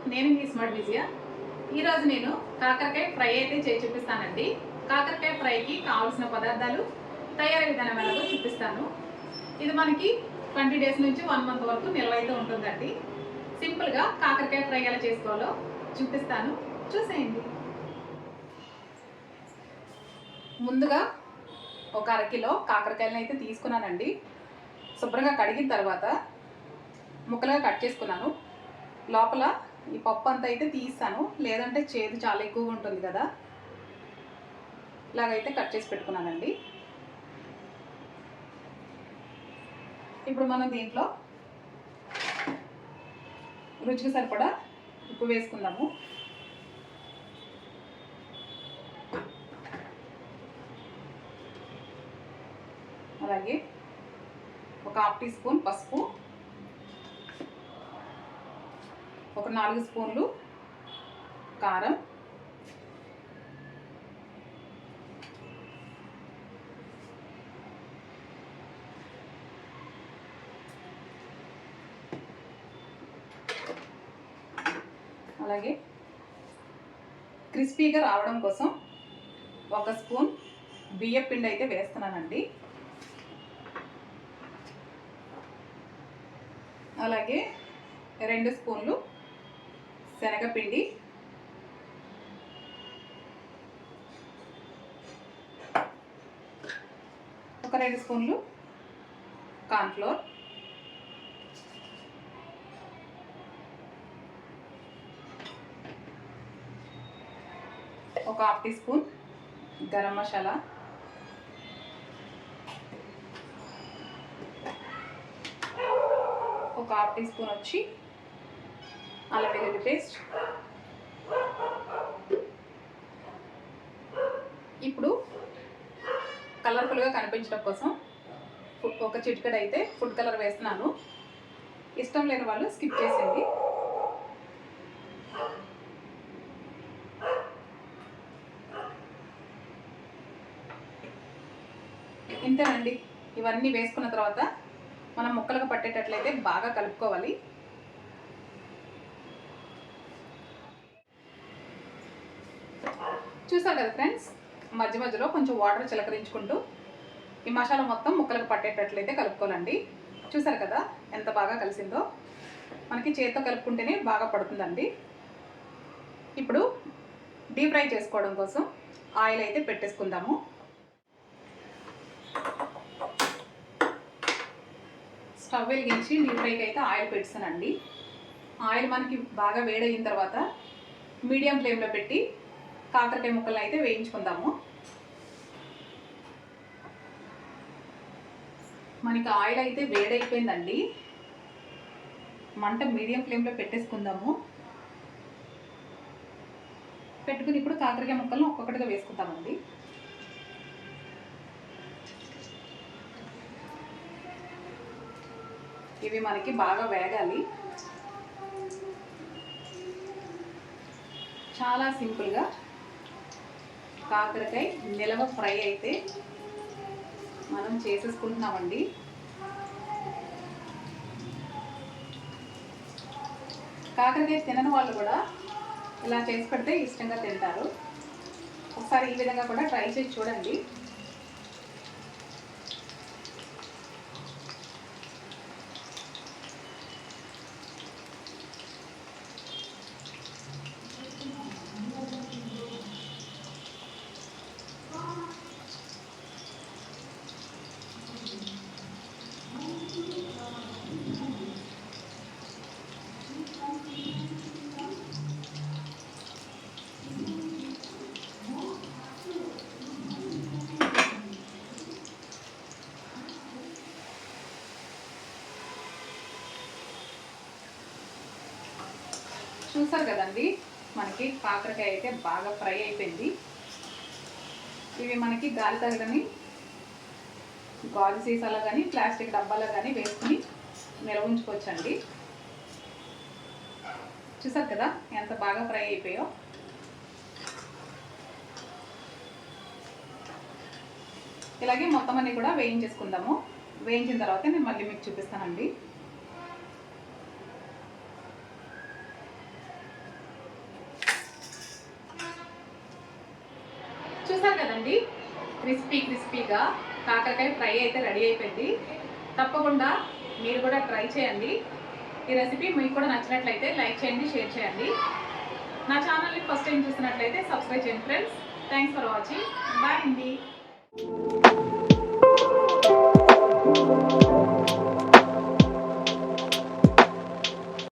నేను మీ స్మార్ట్ విజయ. ఈరోజు నేను కాకరకాయ ఫ్రై అయితే చేసి చూపిస్తానండి. కాకరకాయ ఫ్రైకి కావాల్సిన పదార్థాలు, తయారీ విధానం ఎలాగో చూపిస్తాను. ఇది మనకి 20 డేస్ నుంచి 1 మంత్ వరకు నిల్వ అయితే ఉంటుందండి. సింపుల్గా కాకరకాయ ఫ్రై ఎలా చేసుకోవాలో చూపిస్తాను, చూసేయండి. ముందుగా ఒక 1/2 కిలో కాకరకాయలను అయితే తీసుకున్నానండి. శుభ్రంగా కడిగిన తర్వాత ముక్కలుగా కట్ చేసుకున్నాను. లోపల ఈ పప్పు అంతా అయితే తీస్తాను, లేదంటే చేదు చాలా ఎక్కువగా ఉంటుంది కదా. ఇలాగైతే కట్ చేసి పెట్టుకున్నానండి. ఇప్పుడు మనం దీంట్లో రుచికి సరిపడా ఉప్పు వేసుకుందాము. అలాగే ఒక 1/2 టీ స్పూన్ పసుపు, ఒక 4 స్పూన్లు కారం, అలాగే క్రిస్పీగా రావడం కోసం 1 స్పూన్ బియ్యం పిండి అయితే వేస్తున్నానండి. అలాగే 2 స్పూన్లు శనగపిండి, ఒక 2 స్పూన్లు కార్న్ఫ్లోర్, ఒక 1/2 టీ స్పూన్ గరం మసాలా, ఒక 1/2 టీ స్పూన్ వచ్చి అల్లం వెల్లుల్లి పేస్ట్. ఇప్పుడు కలర్ఫుల్గా కనిపించడం కోసం ఒక చిటికెడు అయితే ఫుడ్ కలర్ వేస్తున్నాను. ఇష్టం లేని వాళ్ళు స్కిప్ చేసేయండి. ఇంతేనండి. ఇవన్నీ వేసుకున్న తర్వాత మనం ముక్కలకు పట్టేటట్లయితే బాగా కలుపుకోవాలి. చూసారు కదా ఫ్రెండ్స్, మధ్య మధ్యలో కొంచెం వాటర్ చిలకరించుకుంటూ ఈ మసాలా మొత్తం ముక్కలకు పట్టేటట్లయితే కలుపుకోవాలండి. చూసారు కదా ఎంత బాగా కలిసిందో. మనకి చేతితో కలుపుకుంటేనే బాగా పడుతుందండి. ఇప్పుడు డీప్ ఫ్రై చేసుకోవడం కోసం ఆయిల్ అయితే పెట్టేసుకుందాము. స్టవ్ వెలిగించి డీప్ ఫ్రైకి అయితే ఆయిల్ పెట్టానండి. ఆయిల్ మనకి బాగా వేడయిన తర్వాత మీడియం ఫ్లేమ్లో పెట్టి కాకరకాయ ముక్కలను అయితే వేయించుకుందాము. మనకి ఆయిల్ అయితే వేడైపోయిందండి. మంట మీడియం ఫ్లేమ్లో పెట్టేసుకుందాము. పెట్టుకుని ఇప్పుడు కాకరకాయ ముక్కలను ఒక్కొక్కటిగా వేసుకుందామండి. ఇవి మనకి బాగా వేగాలి. చాలా సింపుల్గా కాకరకాయ నిలవ ఫ్రై అయితే మనం చేసేసుకుంటున్నామండి. కాకరకాయ తినని వాళ్ళు కూడా ఇలా చేసి పెడితే ఇష్టంగా తింటారు. ఒకసారి ఈ విధంగా కూడా ట్రై చేసి చూడండి. చూసారు కదండి, మనకి కాకరకాయ అయితే బాగా ఫ్రై అయిపోయింది. ఇవి మనకి గాలి తగలని గాజు సీసాలో కానీ ప్లాస్టిక్ డబ్బాలో కానీ వేసుకుని నిల్వ ఉంచుకోవచ్చండి. చూసారు కదా ఎంత బాగా ఫ్రై అయిపోయో. ఇలాగే మొత్తం అన్ని కూడా వేయించేసుకుందాము. వేయించిన తర్వాత నేను మళ్ళీ మీకు చూపిస్తానండి. చూసారు కదండి, క్రిస్పీగా కాకరకాయ ఫ్రై అయితే రెడీ అయిపోయింది. తప్పకుండా మీరు కూడా ట్రై చేయండి. ఈ రెసిపీ మీకు కూడా నచ్చినట్లయితే లైక్ చేయండి, షేర్ చేయండి. నా ఛానల్ని ఫస్ట్ టైం చూసినట్లయితే సబ్స్క్రైబ్ చేయండి friends. Thanks for watching. Bye అండి.